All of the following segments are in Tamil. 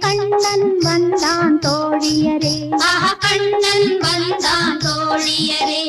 கண்ணன் வந்தான் தோழியரே. ஆஹா கண்ணன் வந்தான் தோழியரே.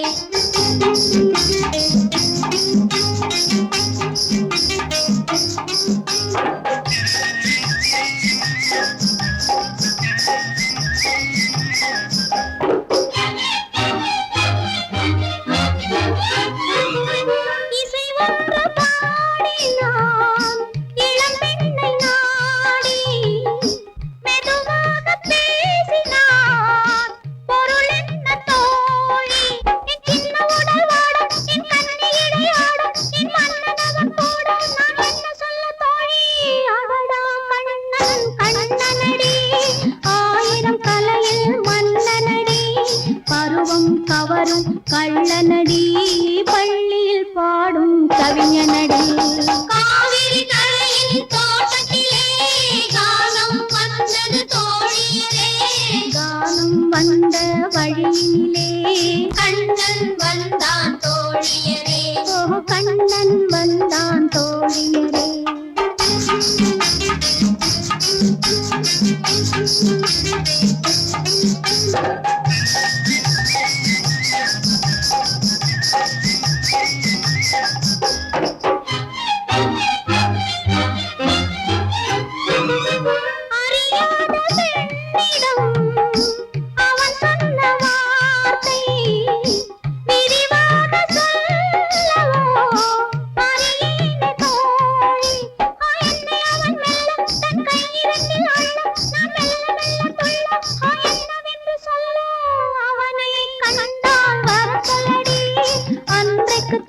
கவரும் கள்ளனடி பள்ளியில் பாடும் கவிஞனடி. காவிரி கரையின் தோட்டத்திலே கானம் வந்தது தோழியரே. கானம் வந்த வழியிலே கண்ணன் வந்தான் தோழியரே. ஓ கண்ணன் வந்தான் தோழியரே.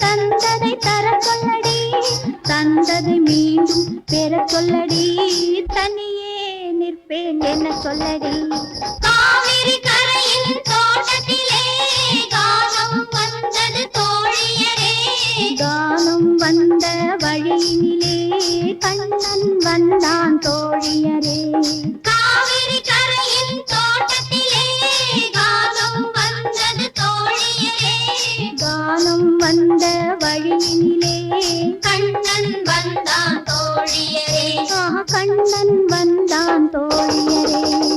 தந்ததை தர சொல்லடி, தந்ததை மீண்டும் பெற சொல்லடி, தனியே நிற்பேன் என்ன சொல்லடி. காவிரி கரையின் தோட்டத்திலே கானம் வந்தது தோழியரே. கானம் வந்த வழியினிலே கண்ணன் வந்தான் தோழியரே. காவிரி கரையின் தோட்டத்திலே கானம் வந்தது தோழியரே. கானம் வந்த வழியினிலே கண்ணன் வந்தான் தோழியரே. கண்ணன் வந்தான் தோழியரே.